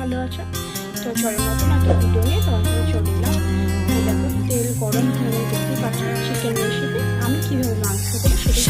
ভালো আছো। তো চলো নতুন একটা ভিডিও নিয়ে তোমার সাথে চলে এলাম। দেখো তেল গরম হয়ে দেখতে পাচ্ছ চিকেন রেসিপি। আমি কিভাবে মাংস করি সেটা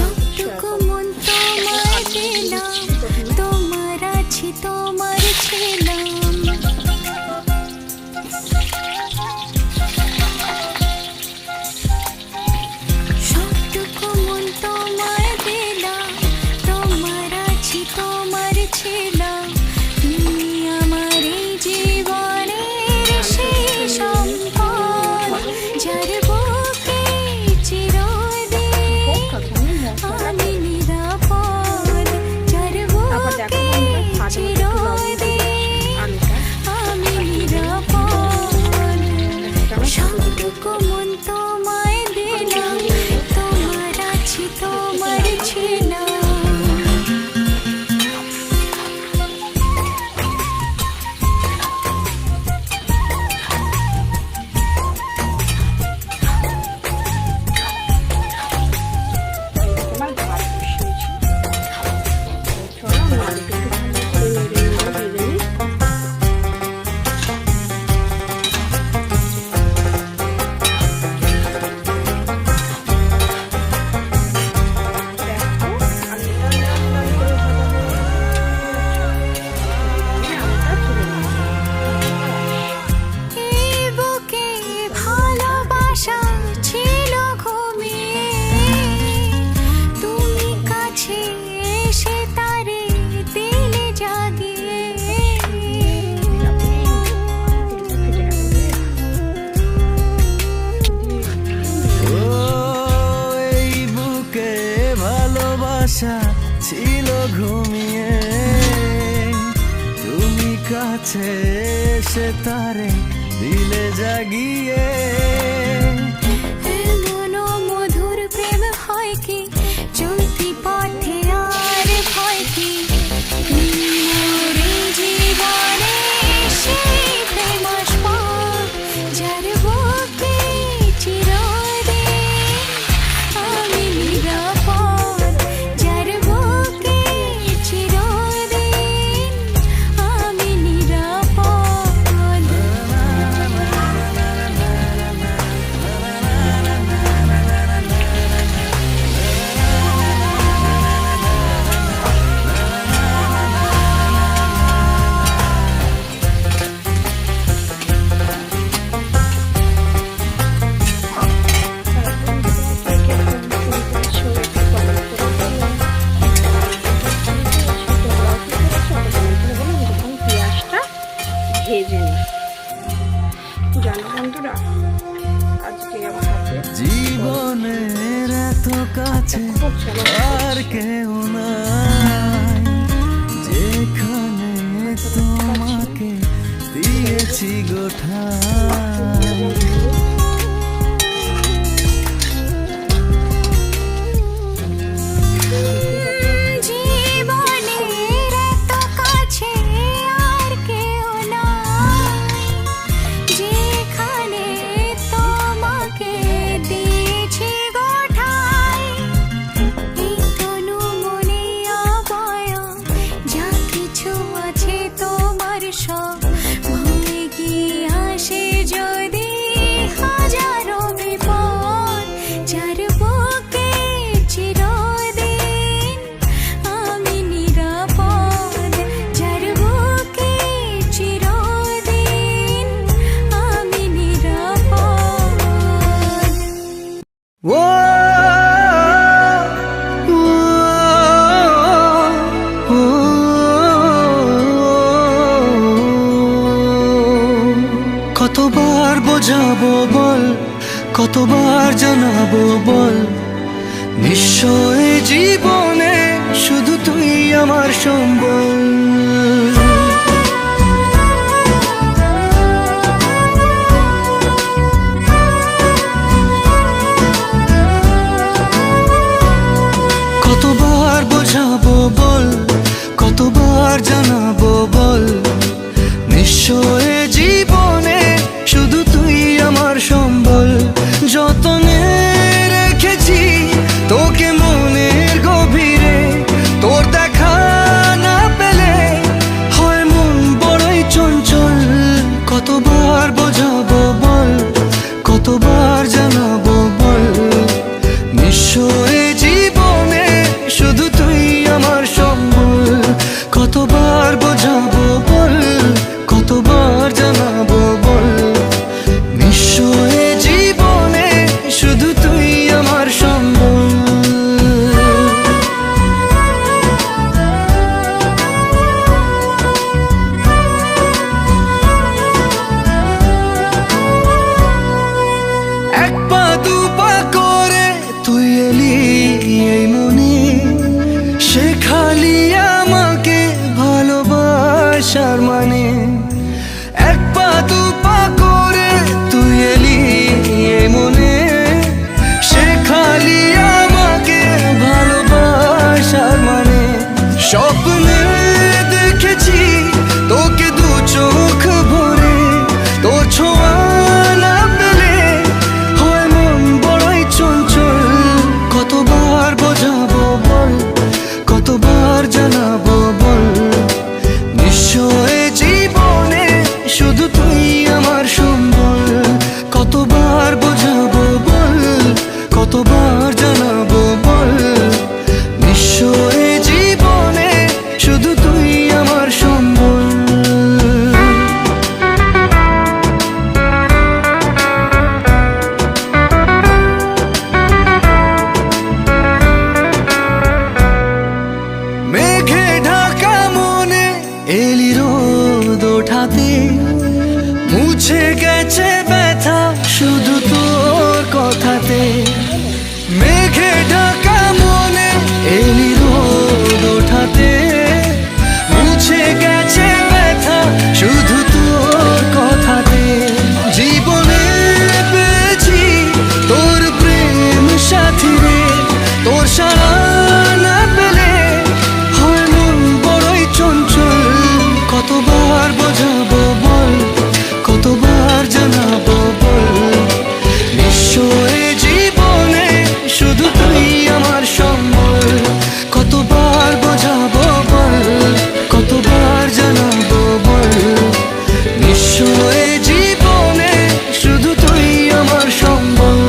ছিল ঘুমিয়ে, তুমি কাছে এসে তারে দিলে জাগিয়ে। মধুর প্রেম হয় কি চলতি পথে আর ভয় কি, জীবনে সেই প্রেম যার বুকে চিরদিন আমি নিরাপদ, যার বুকে চিরদিন আমি নিরাপদ। জীবনের এত কাছে আর কেউ নাই, যেখানে তোমাকে দিয়েছি গোঠায়। কতবার বোঝাবো বল, কতবার জানাবো বল, নিশ্চয় জীবনে শুধু তুই আমার সম্বল। কতবার বোঝাবো বল, কতবার জানাবো বল, নিশ্চয় জীবনে শুধু তুই আমার সম্বল। যতনে রেখেছি তোকে মনের গভীরে, তোর দেখা না পেলে হয় মন বড়ই চঞ্চল। শেখালি আমাকে ভালোবাসার মানে। এক পা দু পা করে তুই এলি এ মনে, শেখালি আমাকে ভালোবাসার মানে। স্বপ্নে দেখেছি তোকে দু চোখ ভরে, তোর ছোঁয়া না পেলে হয় মন বড়ই চঞ্চল। কতবার বোঝাবো বল, কতবার জানাবো বল, নিশ্চয় জীবনে শুধু তুই আমার সম্বল। কতবার বোঝাবো বল, কতবার জানাবো বল, নিশ্চয় জীবনে শুধু তুই আমার সম্বল। মেঘে ঢাকা মনে এলি রোদ ওঠাতে, মুছে গেছে ব্যথা শুধু তোর কথাতে। মেঘে ঢাকা মনে এলি রোদ ওঠাতে, মুছে গেছে ব্যথা শুধু তোর কথাতে। জীবনে পেয়েছি তোর প্রেম সাথী রে, তোর সারা না পেলে হয় মন বড়ই চঞ্চল। কতবার বোঝাবো বল, কতবার জানাবো বল, নিশ্চয় জীবনে শুধু তুই আমার সম্বল। কতবার বোঝাবো বল, কতবার জানাবো বল, নিশ্চয় জীবনে শুধু তুই আমার সম্বল।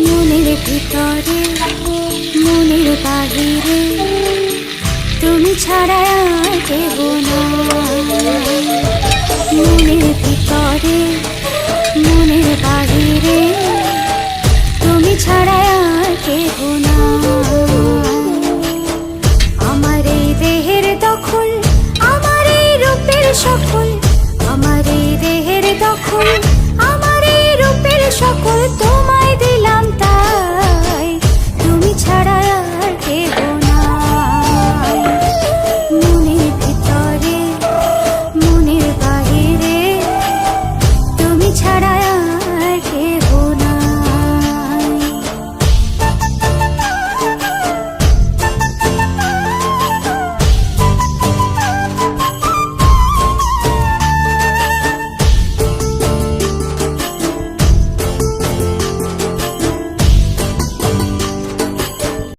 মনের ভিতরে মনের বাহিরে তুমি ছাড়া আর কেহ না। মনের ভিতরে মনের বাহিরে তুমি ছাড়া আর কেহ না। আমার এই দেহের দখল, আমার এই রূপের সকল, আমার এই দেহের দখল, আমার এই রূপের সকল তো